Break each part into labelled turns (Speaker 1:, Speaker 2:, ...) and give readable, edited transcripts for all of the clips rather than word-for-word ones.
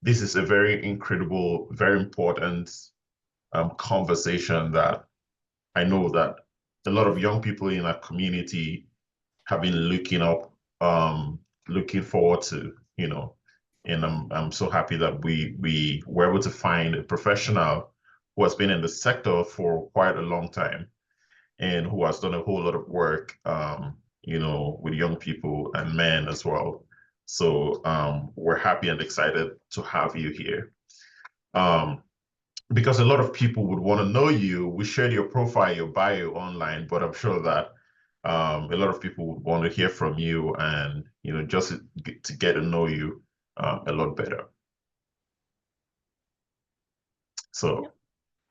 Speaker 1: this is a very incredible, very important conversation that I know that a lot of young people in our community have been looking forward to, and I'm so happy that we were able to find a professional who has been in the sector for quite a long time and who has done a whole lot of work, with young people and men as well. So we're happy and excited to have you here. Because a lot of people would want to know you. We shared your profile, your bio online, but I'm sure that a lot of people would want to hear from you and, just to get to know you a lot better. So,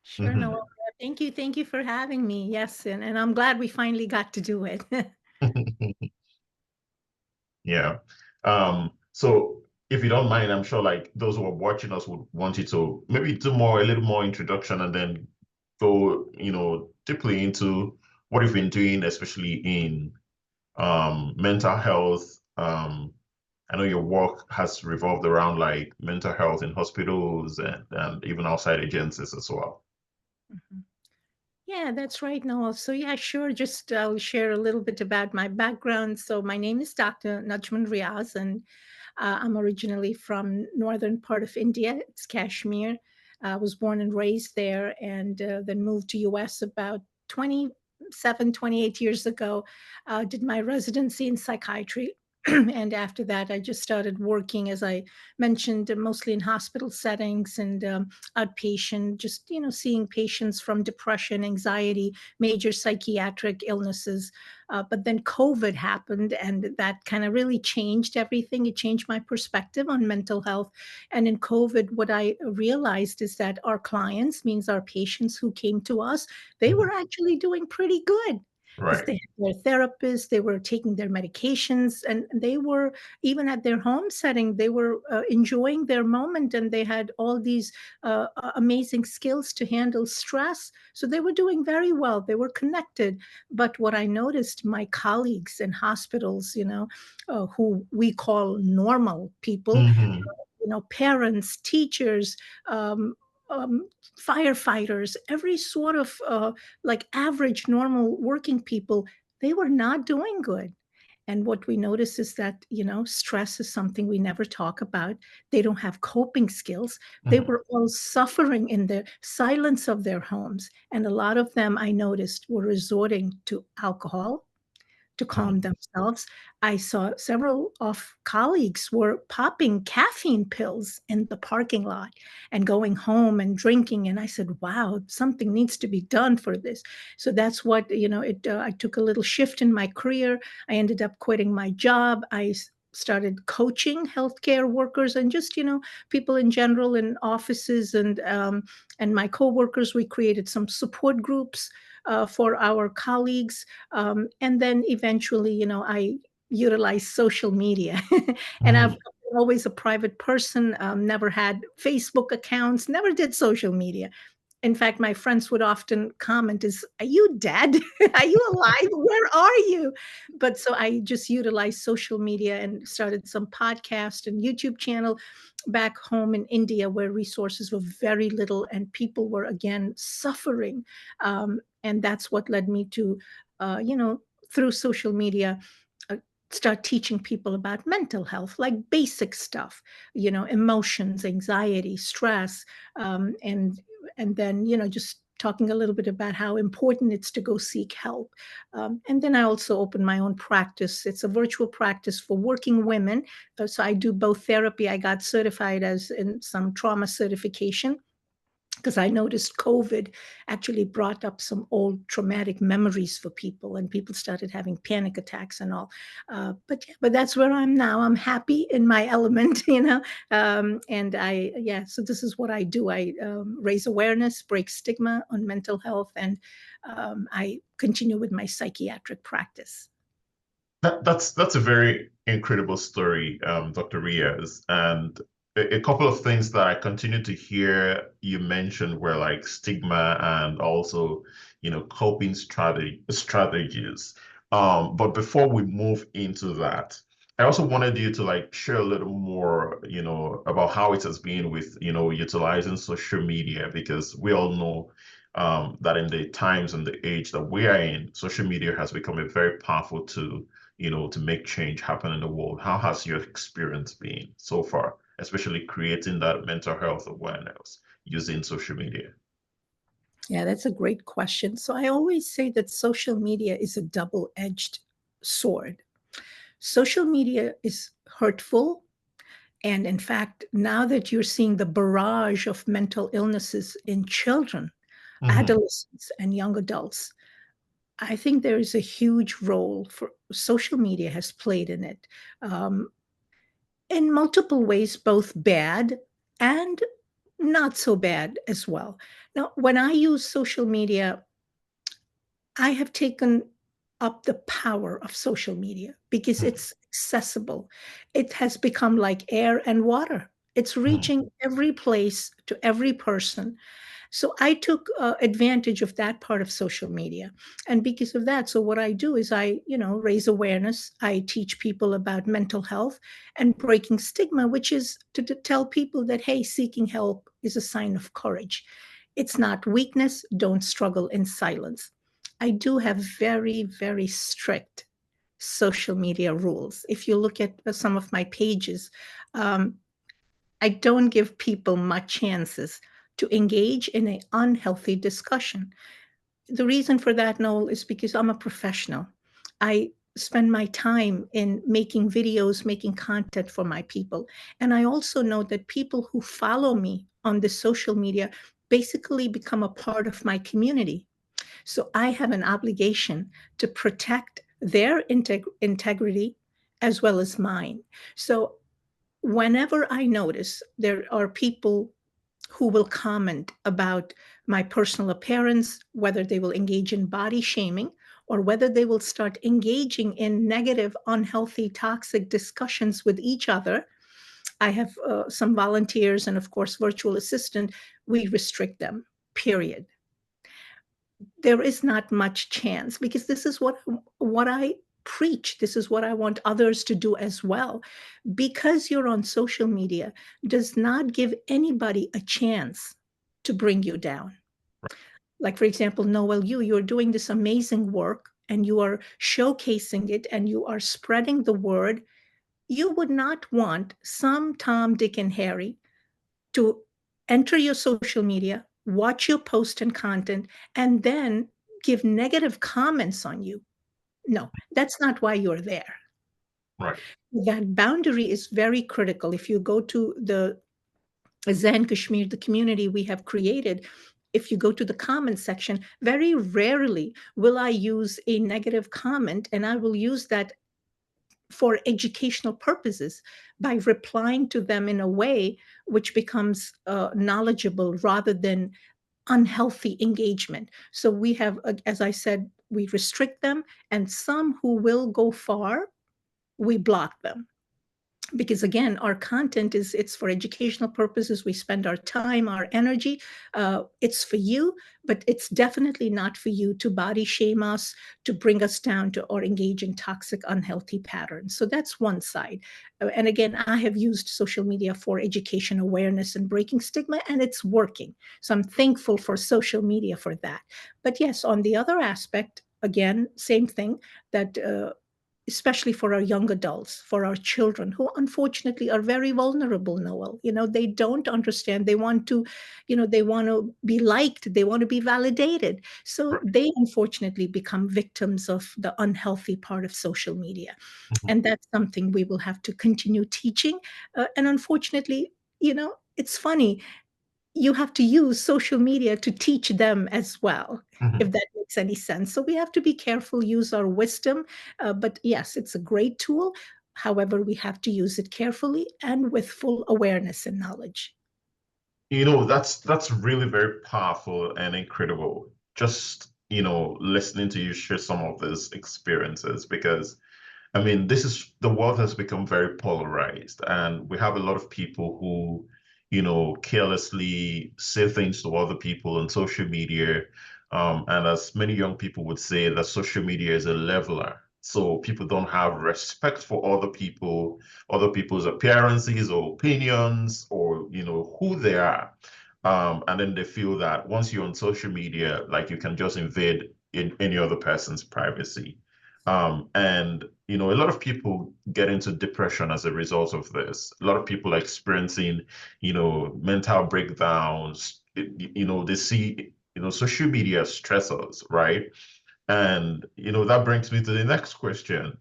Speaker 2: Sure, no, thank you. Thank you for having me. Yes, and I'm glad we finally got to do it.
Speaker 1: yeah. So if you don't mind, I'm sure like those who are watching us would want you to maybe do a little more introduction and then go, deeply into what you've been doing, especially in mental health. I know your work has revolved around like mental health in hospitals and even outside agencies as well.
Speaker 2: Mhm. Yeah, that's right, Noel. So yeah, sure. Just I'll share a little bit about my background. So my name is Dr. Najmun Riyaz, and I'm originally from northern part of India. It's Kashmir. I was born and raised there, and then moved to U.S. about 28 years ago. Did my residency in psychiatry. And after that, I just started working, as I mentioned, mostly in hospital settings and outpatient, just seeing patients from depression, anxiety, major psychiatric illnesses. But then COVID happened, and that kind of really changed everything. It changed my perspective on mental health. And in COVID, what I realized is that our clients, means our patients who came to us, they
Speaker 1: Mhm.
Speaker 2: were actually doing pretty good because
Speaker 1: Right.
Speaker 2: they had their therapists, they were taking their medications, and they were, even at their home setting, they were enjoying their moment, and they had all these amazing skills to handle stress. So they were doing very well. They were connected. But what I noticed, my colleagues in hospitals, who we call normal people,
Speaker 1: Hmm.
Speaker 2: parents, teachers, um, firefighters, every sort of like average, normal working people, they were not doing good. And what we notice is that, stress is something we never talk about. They don't have coping skills. They
Speaker 1: Hmm.
Speaker 2: were all suffering in the silence of their homes. And a lot of them, I noticed, were resorting to alcohol to calm
Speaker 1: Hmm.
Speaker 2: themselves. I saw several of colleagues were popping caffeine pills in the parking lot and going home and drinking. And I said, wow, something needs to be done for this. So that's what, I took a little shift in my career. I ended up quitting my job. Started coaching healthcare workers and just people in general in offices and my coworkers. We created some support groups for our colleagues, and then eventually, I utilized social media. And I've
Speaker 1: Hmm.
Speaker 2: been always a private person, never had Facebook accounts, never did social media. In fact, my friends would often comment, are you dead? Are you alive? Where are you? But so I just utilized social media and started some podcast and YouTube channel back home in India, where resources were very little and people were again suffering. And that's what led me to, through social media, uh, start teaching people about mental health, like basic stuff, emotions, anxiety, stress, and then just talking a little bit about how important it's to go seek help. And then I also opened my own practice. It's a virtual practice for working women. So I do both therapy. I got certified as in some trauma certification because I noticed COVID actually brought up some old traumatic memories for people, and people started having panic attacks and all. But that's where I'm now. I'm happy in my element, and so this is what I do. I raise awareness, break stigma on mental health, and I continue with my psychiatric practice.
Speaker 1: That's a very incredible story, Dr. Riaz. And a couple of things that I continue to hear you mention were like stigma and also, coping strategies. But before we move into that, I also wanted you to like share a little more, about how it has been with, utilizing social media, because we all know that in the times and the age that we are in, social media has become a very powerful tool, to make change happen in the world. How has your experience been so far, especially creating that mental health awareness using social media?
Speaker 2: Yeah, that's a great question. So I always say that social media is a double-edged sword. Social media is hurtful. And in fact, now that you're seeing the barrage of mental illnesses in children,
Speaker 1: Hmm.
Speaker 2: adolescents, and young adults, I think there is a huge role for social media has played in it, um, in multiple ways, both bad and not so bad as well. Now, when I use social media, I have taken up the power of social media because it's accessible. It has become like air and water. It's reaching every place to every person. So I took advantage of that part of social media. And because of that, so what I do is I, raise awareness. I teach people about mental health and breaking stigma, which is to tell people that, hey, seeking help is a sign of courage. It's not weakness. Don't struggle in silence. I do have very, very strict social media rules. If you look at some of my pages, um, I don't give people much chances to engage in an unhealthy discussion. The reason for that, Noel, is because I'm a professional. I spend my time in making videos, making content for my people. And I also know that people who follow me on the social media basically become a part of my community. So I have an obligation to protect their integrity as well as mine. So whenever I notice there are people who will comment about my personal appearance, whether they will engage in body shaming or whether they will start engaging in negative, unhealthy, toxic discussions with each other, I have some volunteers and, of course, virtual assistant. We restrict them, period. There is not much chance because this is what I preach. This is what I want others to do as well. Because you're on social media does not give anybody a chance to bring you down. Like, for example, Noel, you're doing this amazing work and you are showcasing it and you are spreading the word. You would not want some Tom, Dick, and Harry to enter your social media, watch your post and content, and then give negative comments on you. No, that's not why you're there.
Speaker 1: Right.
Speaker 2: That boundary is very critical. If you go to the Zen Kashmir, the community we have created, if you go to the comment section, very rarely will I use a negative comment, and I will use that for educational purposes by replying to them in a way which becomes knowledgeable rather than unhealthy engagement. So we have, as I said, we restrict them, and some who will go far, we block them because again our content is it's for educational purposes. We spend our time, our energy, it's for you, but it's definitely not for you to body shame us, to bring us down to or engage in toxic unhealthy patterns. So that's one side. And again, I have used social media for education, awareness, and breaking stigma, and it's working. So I'm thankful for social media for that. But yes, on the other aspect, again, same thing, that especially for our young adults, for our children who unfortunately are very vulnerable, Noel. They don't understand. They want to, they want to be liked, they want to be validated. So
Speaker 1: Right.
Speaker 2: they unfortunately become victims of the unhealthy part of social media.
Speaker 1: Mhm.
Speaker 2: And that's something we will have to continue teaching. And unfortunately, it's funny, you have to use social media to teach them as well, if
Speaker 1: Mhm.
Speaker 2: that makes any sense. So we have to be careful, use our wisdom. But yes, it's a great tool. However, we have to use it carefully and with full awareness and knowledge.
Speaker 1: That's really very powerful and incredible. Just, listening to you share some of these experiences, because I mean, the world has become very polarized, and we have a lot of people who, carelessly say things to other people on social media. And as many young people would say, that social media is a leveler. So people don't have respect for other people's appearances or opinions, or who they are. And then they feel that once you're on social media, like you can just invade in any other person's privacy. And a lot of people get into depression as a result of this. A lot of people are experiencing, mental breakdowns. They see, social media stressors, right? And that brings me to the next question.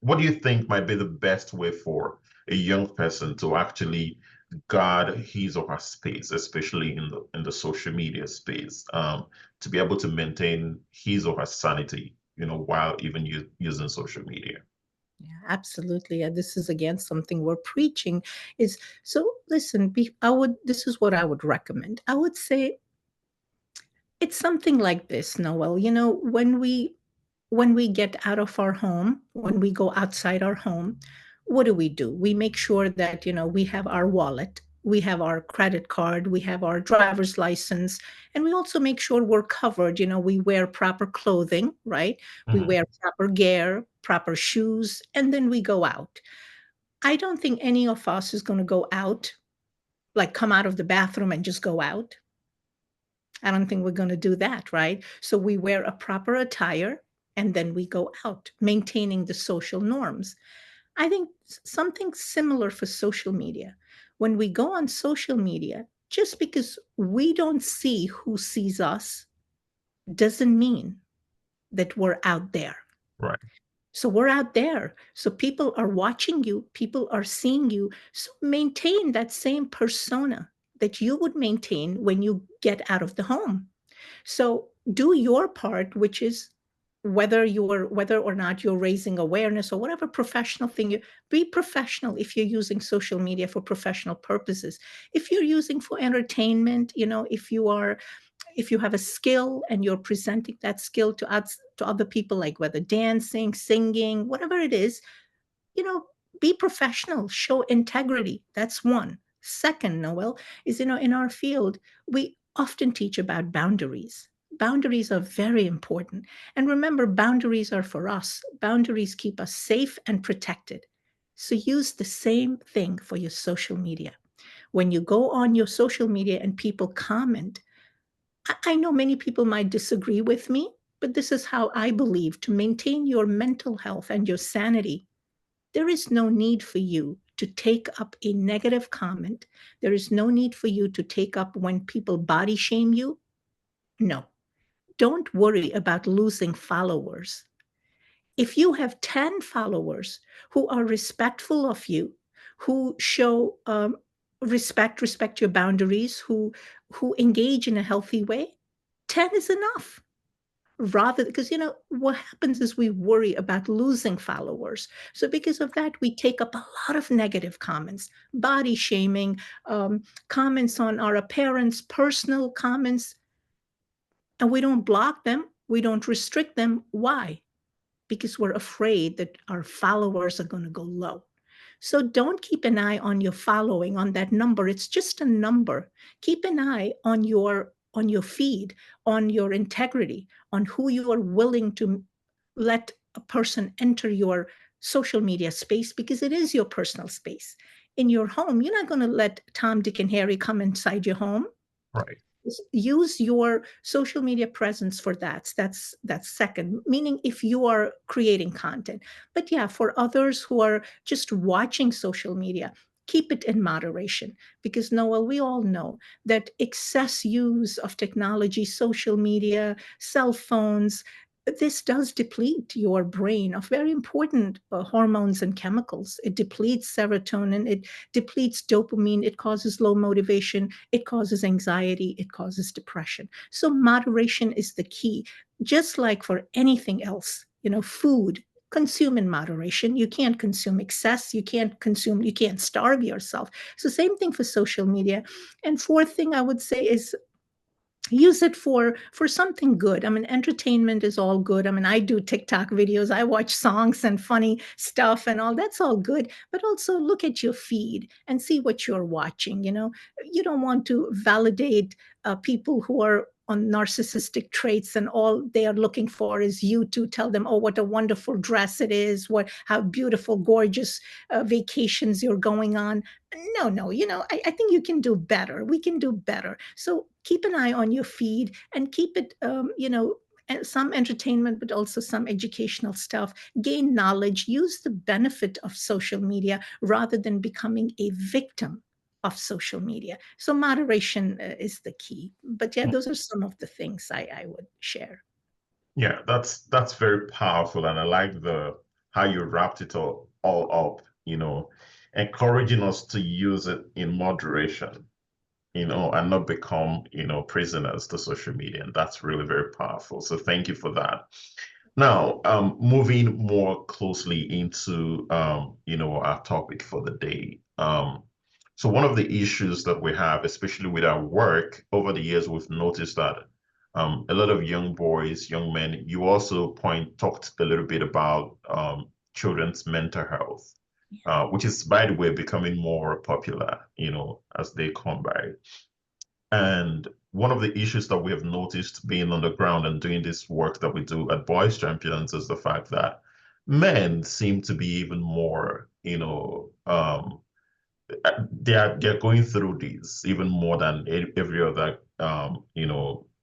Speaker 1: What do you think might be the best way for a young person to actually guard his or her space, especially in the social media space, to be able to maintain his or her sanity, while even using social media?
Speaker 2: Yeah, absolutely. And this is again something we're preaching is so listen, this is what I would recommend. I would say it's something like this, Noel. When we get out of our home, when we go outside our home, what do? We make sure that, we have our wallet, we have our credit card, we have our driver's license, and we also make sure we're covered. We wear proper clothing, right? We
Speaker 1: Mhm.
Speaker 2: wear proper gear, proper shoes, and then we go out. I don't think any of us is going to go out, like come out of the bathroom and just go out. I don't think we're going to do that, right? So we wear a proper attire and then we go out, maintaining the social norms. I think something similar for social media. When we go on social media, just because we don't see who sees us doesn't mean that we're out there.
Speaker 1: Right,
Speaker 2: So we're out there. So people are watching you, people are seeing you. So maintain that same persona that you would maintain when you get out of the home. So do your part, which is whether or not you're raising awareness or whatever professional thing you be professional if you're using social media for professional purposes. If you're using for entertainment, if you have a skill and you're presenting that skill to other people, like whether dancing, singing, whatever it is, you know, be professional, show integrity. That's one. Second, Noel, is, in our field, we often teach about boundaries. Boundaries are very important. And remember, boundaries are for us. Boundaries keep us safe and protected. So use the same thing for your social media. When you go on your social media and people comment, I know many people might disagree with me, but this is how I believe to maintain your mental health and your sanity. There is no need for you to take up a negative comment. There is no need for you to take up when people body shame you. No, don't worry about losing followers. If you have 10 followers who are respectful of you, who show respect your boundaries, who engage in a healthy way, 10 is enough. Rather, because what happens is we worry about losing followers. So because of that, we take up a lot of negative comments, body shaming, comments on our appearance, personal comments, and we don't block them, we don't restrict them. Why? Because we're afraid that our followers are going to go low. So don't keep an eye on your following, on that number. It's just a number. Keep an eye on your feed, on your integrity, on who you are willing to let a person enter your social media space, because it is your personal space. In your home, you're not going to let Tom, Dick, and Harry come inside your home.
Speaker 1: right,
Speaker 2: Use your social media presence for that. That's second, meaning if you are creating content. But yeah, for others who are just watching social media, keep it in moderation, because Noel, we all know that excess use of technology, social media, cell phones, this does deplete your brain of very important hormones and chemicals. It depletes serotonin, it depletes dopamine, it causes low motivation, it causes anxiety, it causes depression. So moderation is the key. Just like for anything else, food, consume in moderation. You can't consume excess, you can't starve yourself. So same thing for social media. And fourth thing I would say is use it for something good. I mean, entertainment is all good. I mean, I do TikTok videos, I watch songs and funny stuff and all. That's all good. But also look at your feed and see what you're watching. You don't want to validate people who are on narcissistic traits, and all they are looking for is you to tell them, oh, what a wonderful dress it is, how beautiful, gorgeous vacations you're going on. No, no, I think you can do better. We can do better. So keep an eye on your feed and keep it, some entertainment, but also some educational stuff. Gain knowledge, use the benefit of social media rather than becoming a victim of social media. So moderation is the key. But yeah, those are some of the things I would share.
Speaker 1: Yeah, that's very powerful, and I like the how you wrapped it all up, encouraging us to use it in moderation, and not become, prisoners to social media. And that's really very powerful. So thank you for that. Now, moving more closely into, our topic for the day. So one of the issues that we have, especially with our work over the years, we've noticed that a lot of young boys, young men, you also talked a little bit about children's mental health, which is, by the way, becoming more popular, as they come by. And one of the issues that we have noticed being on the ground and doing this work that we do at Boys Champions is the fact that men seem to be even more, they're going through these even more than every other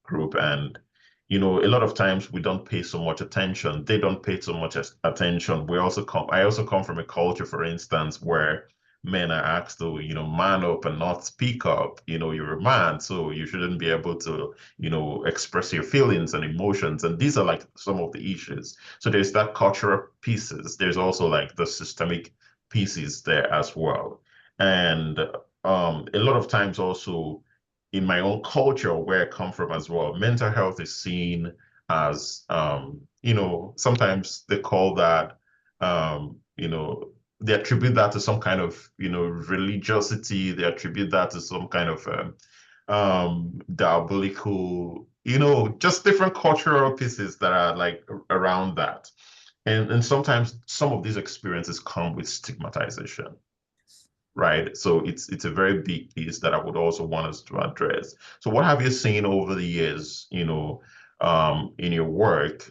Speaker 1: group. And a lot of times we don't pay so much attention. They don't pay so much attention. I also come from a culture, for instance, where men are asked to man up and not speak up. You're a man, so you shouldn't be able to express your feelings and emotions. And these are like some of the issues. So there's that cultural pieces. There's also like the systemic pieces there as well. And a lot of times also in my own culture where I come from as well, mental health is seen as, sometimes they call that, they attribute that to some kind of, religiosity. They attribute that to some kind of diabolical, just different cultural pieces that are like around that. And sometimes some of these experiences come with stigmatization, right? So it's a very big piece that I would also want us to address. So what have you seen over the years, in your work?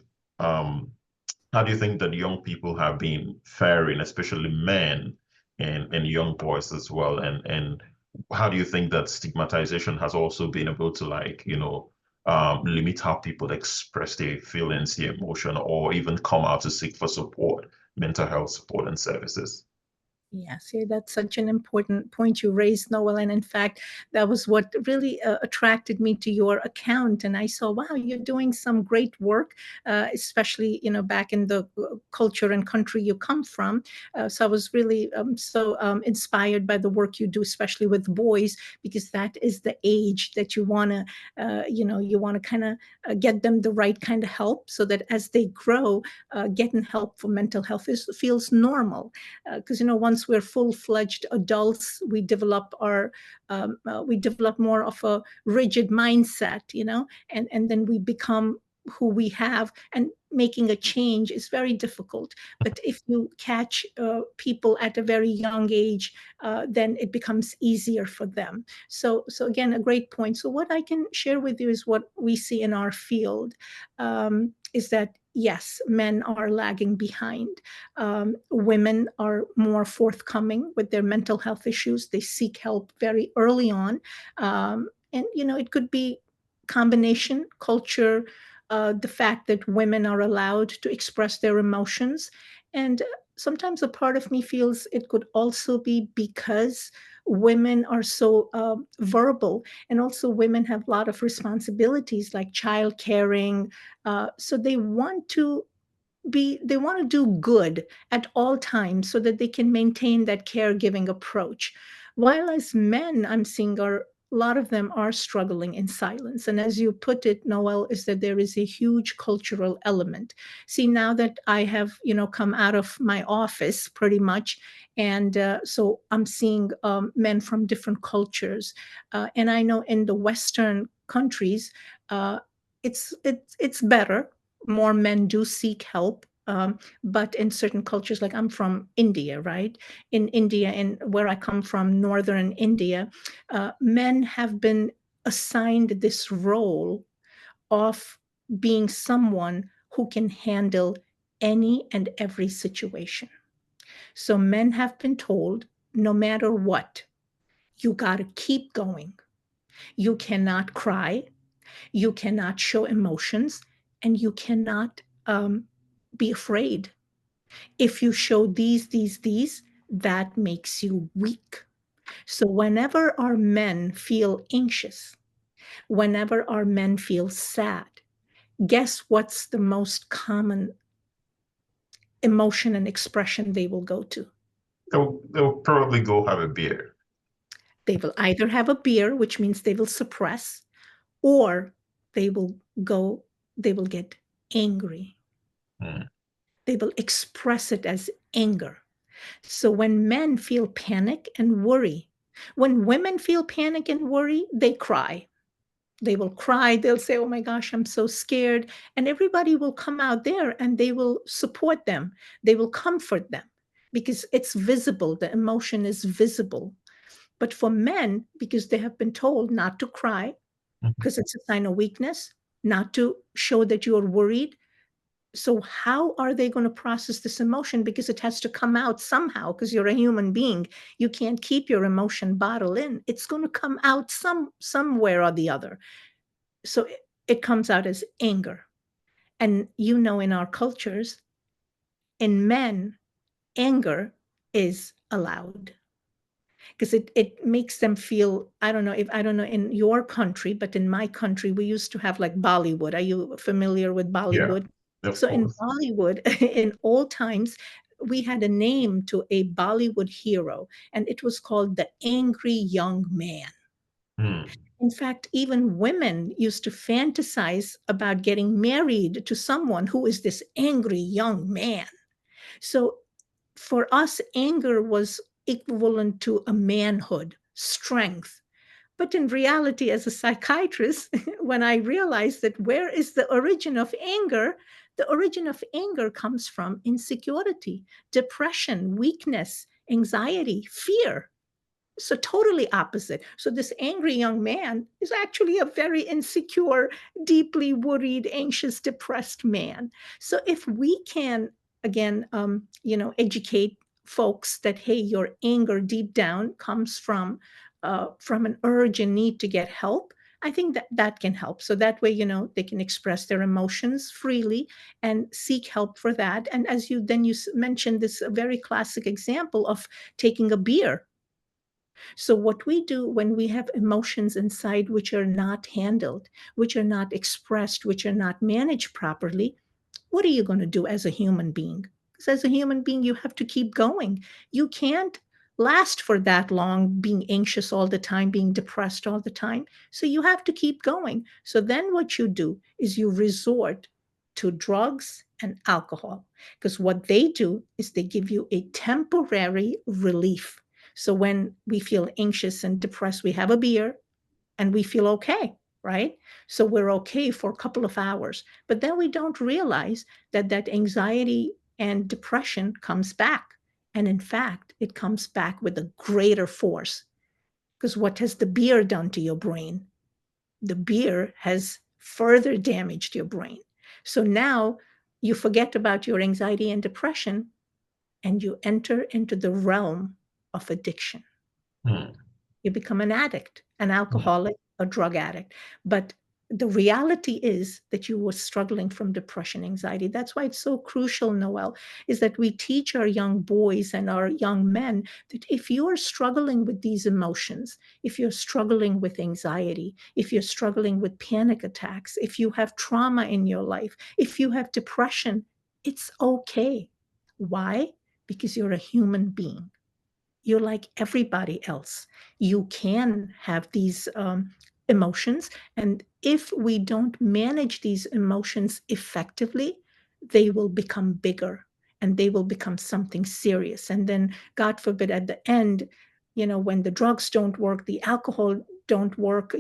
Speaker 1: How do you think that young people have been faring, especially men and young boys as well? And how do you think that stigmatization has also been able to like, limit how people express their feelings, their emotion, or even come out to seek for support, mental health support and services?
Speaker 2: Yes, yeah, that's such an important point you raised, Noel. And in fact, that was what really attracted me to your account. And I saw, wow, you're doing some great work, especially back in the culture and country you come from. So I was really inspired by the work you do, especially with boys, because that is the age that you want to, you want to kind of get them the right kind of help, so that as they grow, getting help for mental health feels normal. Because once we're full-fledged adults, we develop more of a rigid mindset, and then we become who we have, and making a change is very difficult. But if you catch people at a very young age, then it becomes easier for them. So again, a great point. So what I can share with you is what we see in our field, is that yes, men are lagging behind. Women are more forthcoming with their mental health issues. They seek help very early on. And it could be combination, culture, the fact that women are allowed to express their emotions. And sometimes a part of me feels it could also be because women are so verbal, and also women have a lot of responsibilities like child caring. So they want to do good at all times so that they can maintain that caregiving approach. While as men, I'm seeing a lot of them are struggling in silence. And as you put it, Noel, is that there is a huge cultural element. See, now that I have, come out of my office pretty much, and so I'm seeing men from different cultures. And I know in the Western countries, it's better. More men do seek help. But in certain cultures, like I'm from India, right? In India, and where I come from, northern India, men have been assigned this role of being someone who can handle any and every situation. So men have been told, no matter what, you got to keep going. You cannot cry. You cannot show emotions, and you cannot be afraid. If you show these, that makes you weak. So whenever our men feel anxious, whenever our men feel sad, guess what's the most common emotion and expression they will go to?
Speaker 1: They'll probably go have a beer.
Speaker 2: They will either have a beer, which means they will suppress, or they will go, they will get angry.
Speaker 1: Mm.
Speaker 2: They will express it as anger. So when men feel panic and worry, when women feel panic and worry, they cry. They will cry. They'll say, oh my gosh, I'm so scared. And everybody will come out there and they will support them. They will comfort them because it's visible. The emotion is visible. But for men, because they have been told not to cry, because it's a sign of weakness, not to show that you're worried. So how are they going to process this emotion? Because it has to come out somehow, because you're a human being. You can't keep your emotion bottled in. It's going to come out somewhere or the other. So it comes out as anger. And in our cultures, in men, anger is allowed because it makes them feel, I don't know in your country, but in my country, we used to have like Bollywood. Are you familiar with
Speaker 1: Yeah,
Speaker 2: Bollywood?
Speaker 1: of
Speaker 2: So in
Speaker 1: course.
Speaker 2: Bollywood, in old times, we had a name to a Bollywood hero, and it was called the angry young man.
Speaker 1: Mm.
Speaker 2: In fact, even women used to fantasize about getting married to someone who is this angry young man. So for us, anger was equivalent to a manhood, strength. But in reality, as a psychiatrist, when I realized that where is the origin of anger, the origin of anger comes from insecurity, depression, weakness, anxiety, fear. So totally opposite. So this angry young man is actually a very insecure, deeply worried, anxious, depressed man. So if we can again educate folks that hey, your anger deep down comes from an urge and need to get help, I think that that can help. So that way, they can express their emotions freely and seek help for that. And as you mentioned this very classic example of taking a beer. So, what we do when we have emotions inside which are not handled, which are not expressed, which are not managed properly, what are you going to do as a human being? Because as a human being, you have to keep going. You can't last for that long being anxious all the time, being depressed all the time. So, you have to keep going. So, then what you do is you resort to drugs and alcohol because what they do is they give you a temporary relief. So when we feel anxious and depressed, we have a beer and we feel okay, right? So we're okay for a couple of hours. But then we don't realize that that anxiety and depression comes back. And in fact, it comes back with a greater force. Because what has the beer done to your brain? The beer has further damaged your brain. So now you forget about your anxiety and depression and you enter into the realm of addiction.
Speaker 1: Mm.
Speaker 2: You become an addict, an
Speaker 1: Mm.
Speaker 2: alcoholic, a drug addict. But the reality is that you were struggling from depression, anxiety. That's why it's so crucial, Noel, is that we teach our young boys and our young men that if you're struggling with these emotions, if you're struggling with anxiety, if you're struggling with panic attacks, if you have trauma in your life, if you have depression, it's okay. Why? Because you're a human being. You're like everybody else. You can have these emotions. And if we don't manage these emotions effectively, they will become bigger and they will become something serious. And then, God forbid, at the end, when the drugs don't work, the alcohol don't work,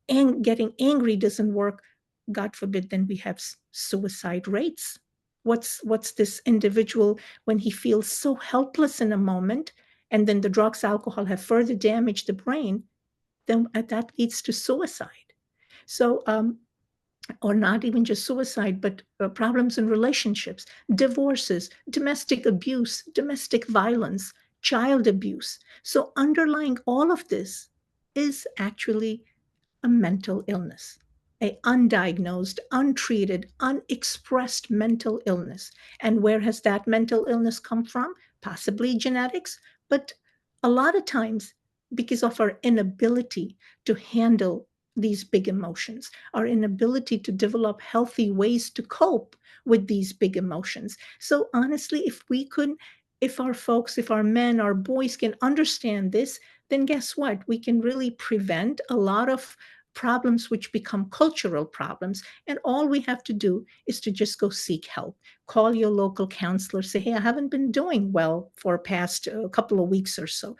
Speaker 2: and getting angry doesn't work, God forbid, then we have suicide rates. What's this individual when he feels so helpless in a moment and then the drugs, alcohol have further damaged the brain, then that leads to suicide. So or not even just suicide, but problems in relationships, divorces, domestic abuse, domestic violence, child abuse. So, underlying all of this is actually a mental illness, a undiagnosed, untreated, unexpressed mental illness. And where has that mental illness come from? Possibly genetics, but a lot of times because of our inability to handle these big emotions, our inability to develop healthy ways to cope with these big emotions. So honestly, if our folks, if our men, our boys can understand this, then guess what? We can really prevent a lot of problems which become cultural problems. And all we have to do is to just go seek help. Call your local counselor, say, hey, I haven't been doing well for past couple of weeks or so.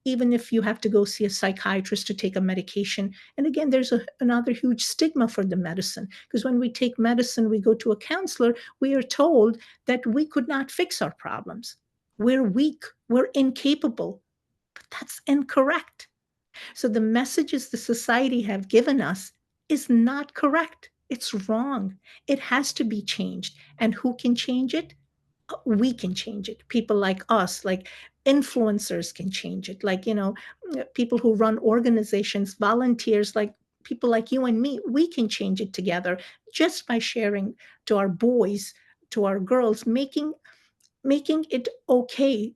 Speaker 2: Even if you have to go see a psychiatrist to take a medication. And again, there's another huge stigma for the medicine, because when we take medicine, we go to a counselor, we are told that we could not fix our problems. We're weak, we're incapable. But that's incorrect. So the messages the society have given us is not correct. It's wrong. It has to be changed. And who can change it? We can change it. People like us, like influencers can change it. Like, people who run organizations, volunteers, like people like you and me, we can change it together just by sharing to our boys, to our girls, making it okay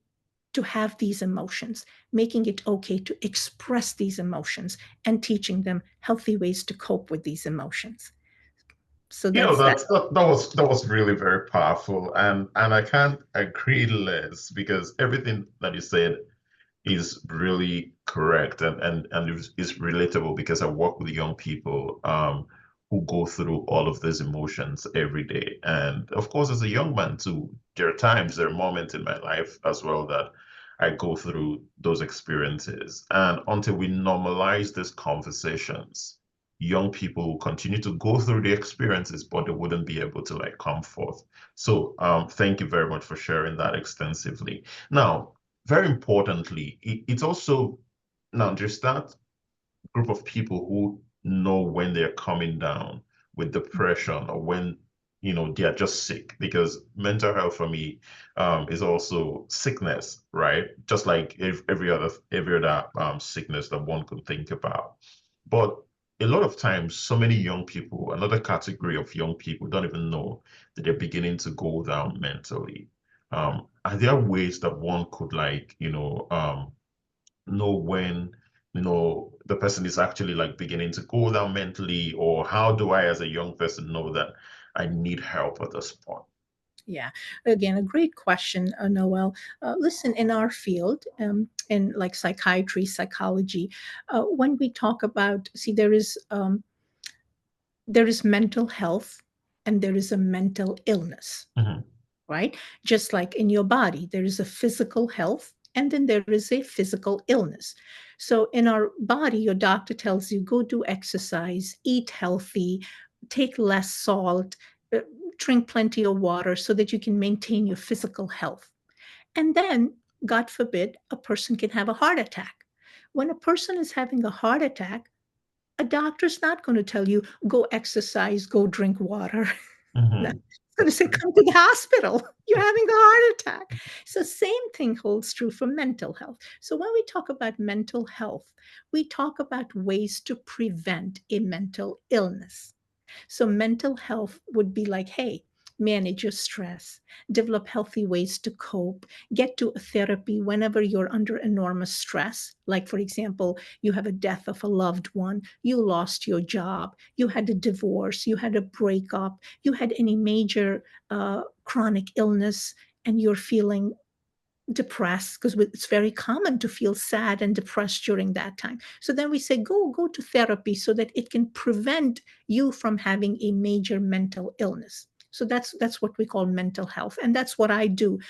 Speaker 2: to have these emotions, making it okay to express these emotions, and teaching them healthy ways to cope with these emotions. So that's that.
Speaker 1: That was really very powerful, and I can't agree less because everything that you said is really correct and is relatable because I work with young people who go through all of these emotions every day. And of course, as a young man too, there are moments in my life as well that I go through those experiences. And until we normalize these conversations, young people will continue to go through the experiences, but they wouldn't be able to like come forth. So thank you very much for sharing that extensively. Now, very importantly, it's also now there's that group of people who know when they're coming down with depression or when they are just sick because mental health for me is also sickness, right? Just like every other sickness that one could think about. But a lot of times, so many young people, another category of young people, don't even know that they're beginning to go down mentally. Are there ways that one could like, know when, the person is actually like beginning to go down mentally, or how do I, as a young person, know that I need help at this point?
Speaker 2: Yeah, again, a great question, Noel. Listen, in our field, in like psychiatry, psychology, when we talk about, see, there is mental health and there is a mental illness,
Speaker 1: Mhm,
Speaker 2: right? Just like in your body, there is a physical health and then there is a physical illness. So in our body, your doctor tells you go do exercise, eat healthy, take less salt, uh, drink plenty of water so that you can maintain your physical health. And then, God forbid, a person can have a heart attack. When a person is having a heart attack, a doctor's not going to tell you, go exercise, go drink water. No,
Speaker 1: mhm,
Speaker 2: it's going to
Speaker 1: that's
Speaker 2: say,
Speaker 1: true.
Speaker 2: come to the hospital. You're having a heart attack. So, same thing holds true for mental health. So, when we talk about mental health, we talk about ways to prevent a mental illness. So, mental health would be like, hey, manage your stress, develop healthy ways to cope, get to a therapy whenever you're under enormous stress. Like, for example, you have a death of a loved one, you lost your job, you had a divorce, you had a breakup, you had any major chronic illness, and you're feeling depressed, because it's very common to feel sad and depressed during that time. So then we say go to therapy so that it can prevent you from having a major mental illness. So that's what we call mental health, and that's what I do.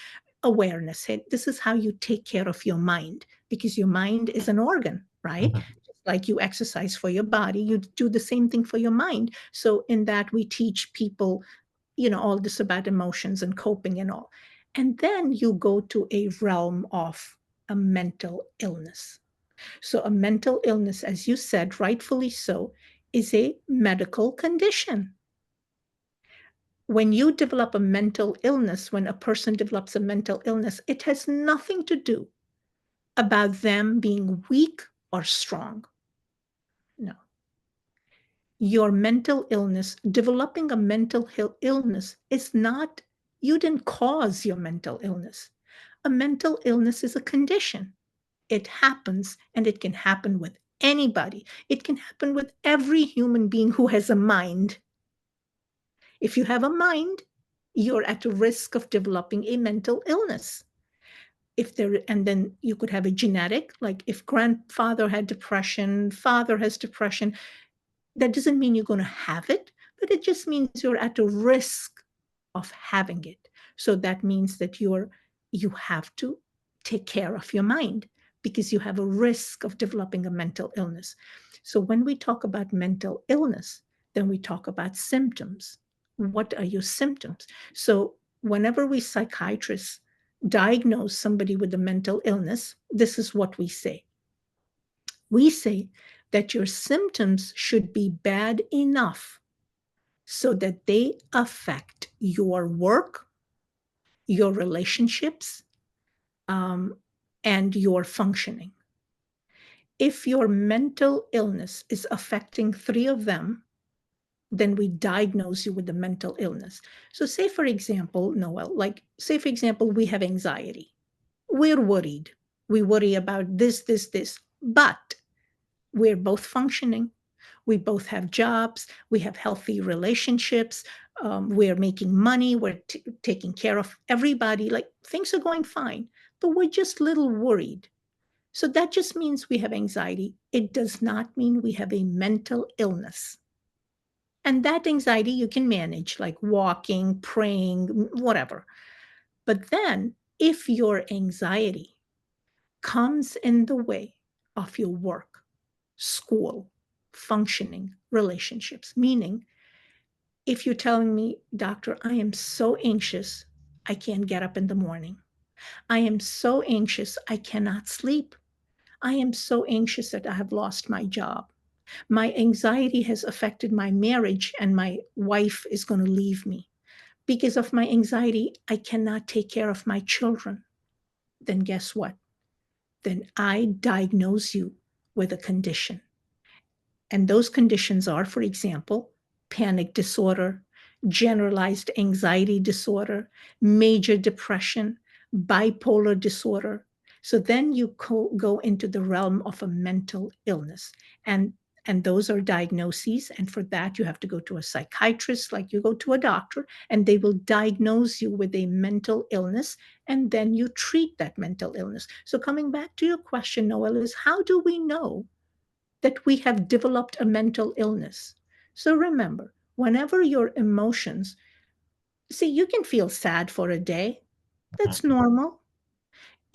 Speaker 2: Awareness. Hey, this is how you take care of your mind, because your mind is an organ, right?
Speaker 1: Mhm.
Speaker 2: Just like you exercise for your body, you do the same thing for your mind. So in that, we teach people, all this about emotions and coping and all. And then you go to a realm of a mental illness. So a mental illness, as you said, rightfully so, is a medical condition. When you develop a mental illness, when a person develops a mental illness, it has nothing to do about them being weak or strong. No. Your mental illness, developing a mental illness is not, you didn't cause your mental illness. A mental illness is a condition. It happens, and it can happen with anybody. It can happen with every human being who has a mind. If you have a mind, you're at a risk of developing a mental illness. And then you could have a genetic, like if grandfather had depression, father has depression, that doesn't mean you're going to have it, but it just means you're at a risk of having it. So that means that you have to take care of your mind because you have a risk of developing a mental illness. So when we talk about mental illness, then we talk about symptoms. What are your symptoms? So whenever we psychiatrists diagnose somebody with a mental illness, this is what we say. We say that your symptoms should be bad enough so that they affect your work, your relationships, and your functioning. If your mental illness is affecting 3 of them, then we diagnose you with a mental illness. So say, for example, Noel, say, for example, we have anxiety. We're worried. We worry about this, but we're both functioning. We both have jobs. We have healthy relationships. We're making money. We're taking care of everybody. Like things are going fine, but we're just a little worried. So that just means we have anxiety. It does not mean we have a mental illness. And that anxiety you can manage, like walking, praying, whatever. But then if your anxiety comes in the way of your work, school, functioning, relationships, meaning if you're telling me, doctor, I am so anxious, I can't get up in the morning. I am so anxious, I cannot sleep. I am so anxious that I have lost my job. My anxiety has affected my marriage, and my wife is going to leave me. Because of my anxiety, I cannot take care of my children. Then guess what? Then I diagnose you with a condition. And those conditions are, for example, panic disorder, generalized anxiety disorder, major depression, bipolar disorder. So then you go into the realm of a mental illness. And those are diagnoses. And for that, you have to go to a psychiatrist, like you go to a doctor, and they will diagnose you with a mental illness. And then you treat that mental illness. So coming back to your question, Noel, is how do we know that we have developed a mental illness? So remember, whenever your emotions, see, you can feel sad for a day. That's normal.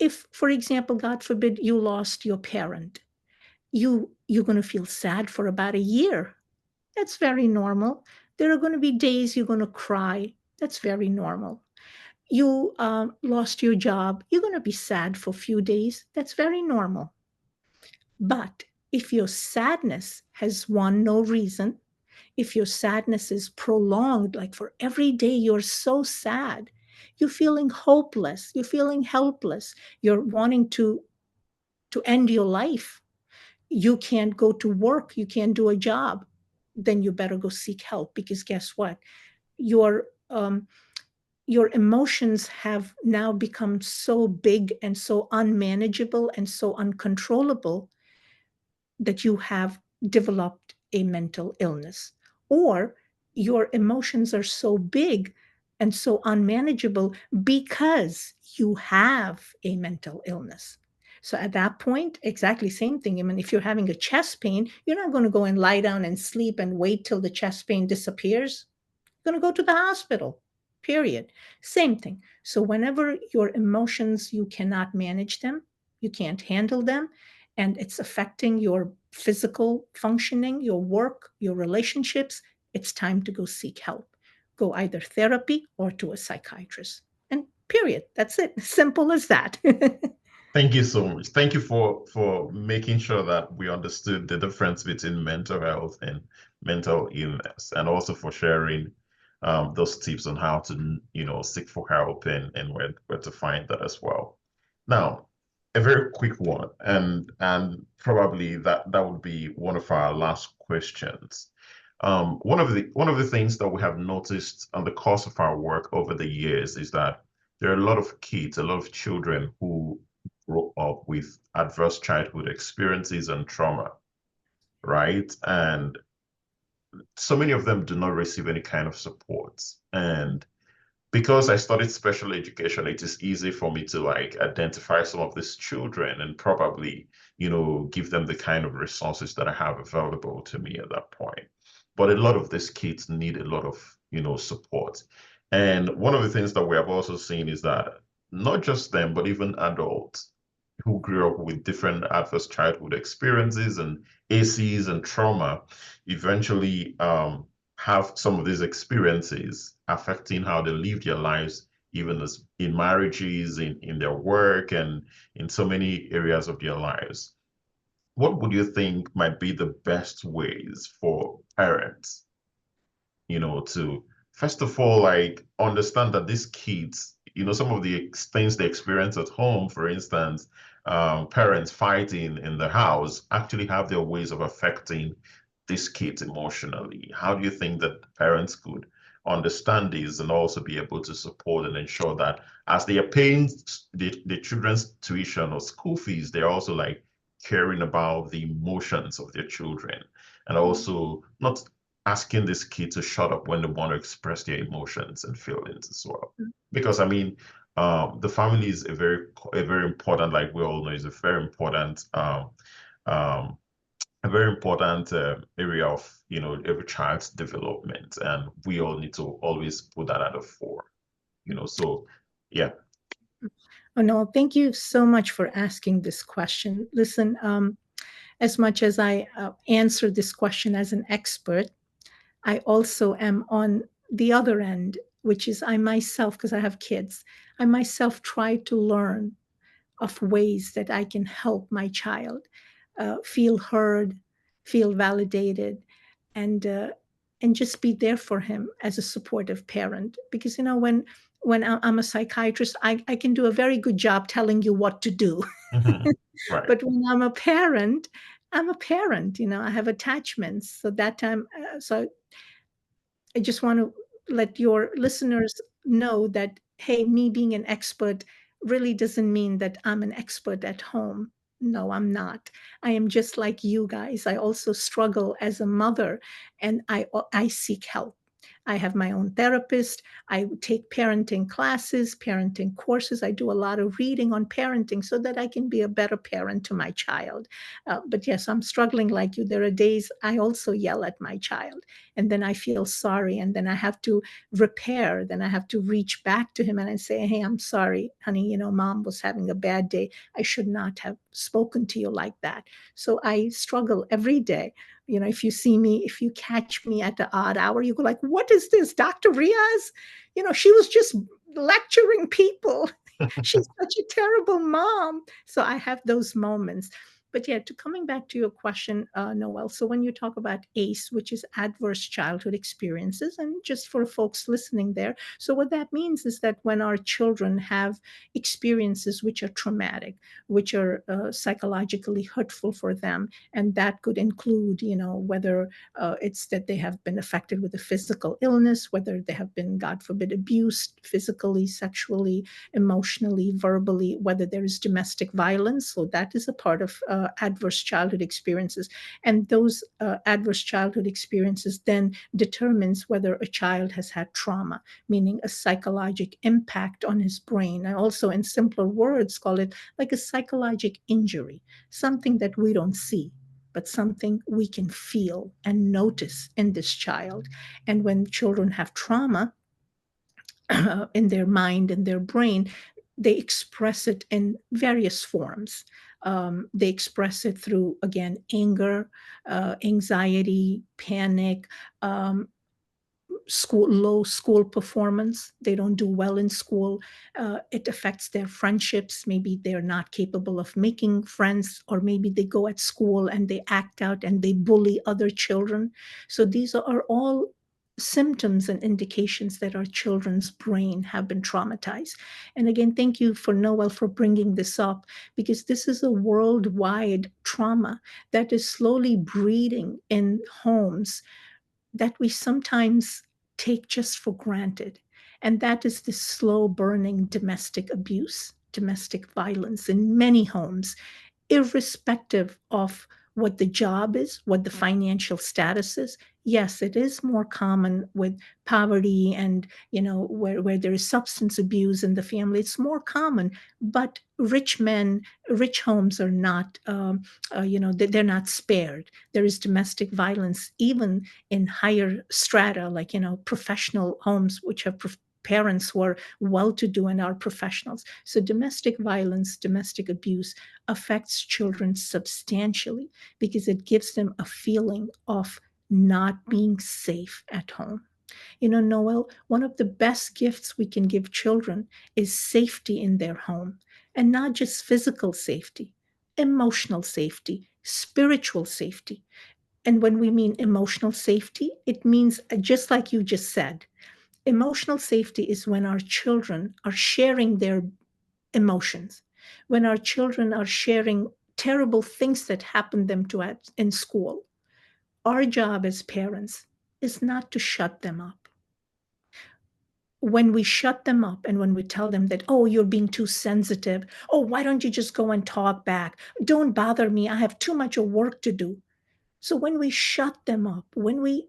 Speaker 2: If, for example, God forbid, you lost your parent, you're going to feel sad for about a year. That's very normal. There are going to be days you're going to cry. That's very normal. You lost your job. You're going to be sad for a few days. That's very normal. But if your sadness has no reason, if your sadness is prolonged, like for every day you're so sad, you're feeling hopeless, you're feeling helpless, you're wanting to end your life, you can't go to work, you can't do a job, then you better go seek help, because guess what? Your your emotions have now become so big and so unmanageable and so uncontrollable that you have developed a mental illness, or your emotions are so big and so unmanageable because you have a mental illness. So at that point, exactly same thing. I mean, if you're having a chest pain, you're not going to go and lie down and sleep and wait till the chest pain disappears. You're going to go to the hospital, period. Same thing. So whenever your emotions, you cannot manage them, you can't handle them, and it's affecting your physical functioning, your work, your relationships, it's time to go seek help. Go either therapy or to a psychiatrist. And period. That's it. Simple as that.
Speaker 1: Thank you so much. Thank you for making sure that we understood the difference between mental health and mental illness, and also for sharing those tips on how to, seek for help and where to find that as well. Now, a very quick one, and probably that would be one of our last questions. One of the things that we have noticed on the course of our work over the years is that there are a lot of kids, a lot of children who grow up with adverse childhood experiences and trauma, right? And so many of them do not receive any kind of support. And because I studied special education, it is easy for me to like identify some of these children and probably, give them the kind of resources that I have available to me at that point. But a lot of these kids need a lot of, support. And one of the things that we have also seen is that not just them, but even adults who grew up with different adverse childhood experiences and ACs and trauma eventually have some of these experiences affecting how they live their lives, even as in marriages, in their work, and in so many areas of their lives. What would you think might be the best ways for parents, to first of all, like understand that these kids, some of the things they experience at home, for instance, parents fighting in the house, actually have their ways of affecting these kids emotionally. How do you think that parents could understand this and also be able to support and ensure that as they are paying the children's tuition or school fees, they're also like caring about the emotions of their children and also not asking this kid to shut up when they want to express their emotions and feelings as well. Because I mean, the family is a very important, like we all know, is um, a very important area of every child's development, and we all need to always put that at the fore. So yeah.
Speaker 2: Oh, no, thank you so much for asking this question. Listen, as much as I answer this question as an expert, I also am on the other end, which is I myself, because I have kids, I myself try to learn of ways that I can help my child feel heard, feel validated, and and just be there for him as a supportive parent. Because when I'm a psychiatrist, I can do a very good job telling you what to do.
Speaker 1: Mhm. Right.
Speaker 2: But when I'm a parent. I have attachments. So that time, so I just want to let your listeners know that, hey, me being an expert really doesn't mean that I'm an expert at home. No, I'm not. I am just like you guys. I also struggle as a mother, and I seek help. I have my own therapist. I take parenting classes, parenting courses. I do a lot of reading on parenting so that I can be a better parent to my child. But yes, I'm struggling like you. There are days I also yell at my child, and then I feel sorry, and then I have to repair. Then I have to reach back to him and I say, hey, I'm sorry, honey. Mom was having a bad day. I should not have spoken to you like that. So I struggle every day. If you see me, if you catch me at the odd hour, you go like, what is this, Dr. Riaz? She was just lecturing people. She's such a terrible mom. So I have those moments. But yeah, to coming back to your question, Noel. So when you talk about ACE, which is adverse childhood experiences, and just for folks listening there, so what that means is that when our children have experiences which are traumatic, which are psychologically hurtful for them, and that could include, whether it's that they have been affected with a physical illness, whether they have been, God forbid, abused physically, sexually, emotionally, verbally, whether there is domestic violence. So that is a part of adverse childhood experiences. And those adverse childhood experiences then determines whether a child has had trauma, meaning a psychological impact on his brain. And also in simpler words, call it like a psychological injury, something that we don't see, but something we can feel and notice in this child. And when children have trauma, in their mind and their brain, they express it in various forms. They express it through, again, anger, anxiety, panic, um, low school performance. They don't do well in school. It affects their friendships. Maybe they're not capable of making friends, or maybe they go at school and they act out and they bully other children. So these are all symptoms and indications that our children's brain have been traumatized. And again, thank you for Noel for bringing this up, because this is a worldwide trauma that is slowly breeding in homes that we sometimes take just for granted. And that is the slow burning domestic abuse, domestic violence in many homes, irrespective of what the job is, what the financial status is. Yes, it is more common with poverty and, where there is substance abuse in the family. It's more common, but rich men, rich homes are not, they're not spared. There is domestic violence even in higher strata, like, professional homes, which have parents who are well-to-do and are professionals. So domestic violence, domestic abuse affects children substantially because it gives them a feeling of not being safe at home. Noel, one of the best gifts we can give children is safety in their home, and not just physical safety, emotional safety, spiritual safety. And when we mean emotional safety, it means, just like you just said, emotional safety is when our children are sharing their emotions, when our children are sharing terrible things that happen them to at, in school. Our job as parents is not to shut them up. When we shut them up and when we tell them that, oh, you're being too sensitive, oh, why don't you just go and talk back? Don't bother me. I have too much work to do. So when we shut them up, when we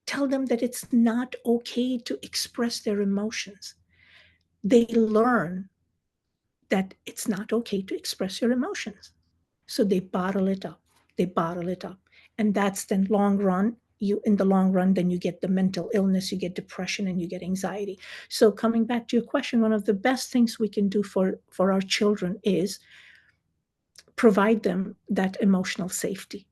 Speaker 2: tell them that it's not okay to express their emotions, they learn that it's not okay to express your emotions. So they bottle it up. They bottle it up. And that's then long run, in the long run, then you get the mental illness, you get depression, and you get anxiety. So coming back to your question, one of the best things we can do for our children is provide them that emotional safety.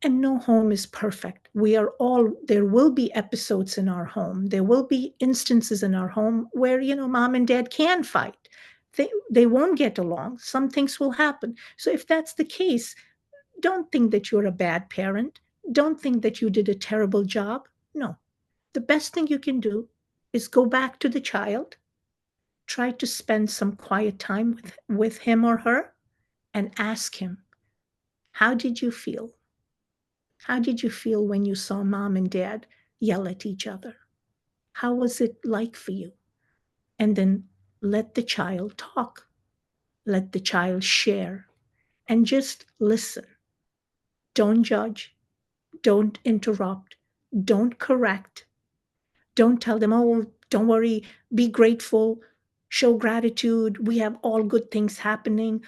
Speaker 2: And no home is perfect. There will be episodes in our home. There will be instances in our home where, mom and dad can fight. They won't get along. Some things will happen. So if that's the case, don't think that you're a bad parent. Don't think that you did a terrible job. No. The best thing you can do is go back to the child, try to spend some quiet time with him or her, and ask him, how did you feel? How did you feel when you saw mom and dad yell at each other? How was it like for you? And then let the child talk, let the child share, and just listen. Don't judge, don't interrupt, don't correct, don't tell them, oh, don't worry, be grateful, show gratitude. We have all good things happening.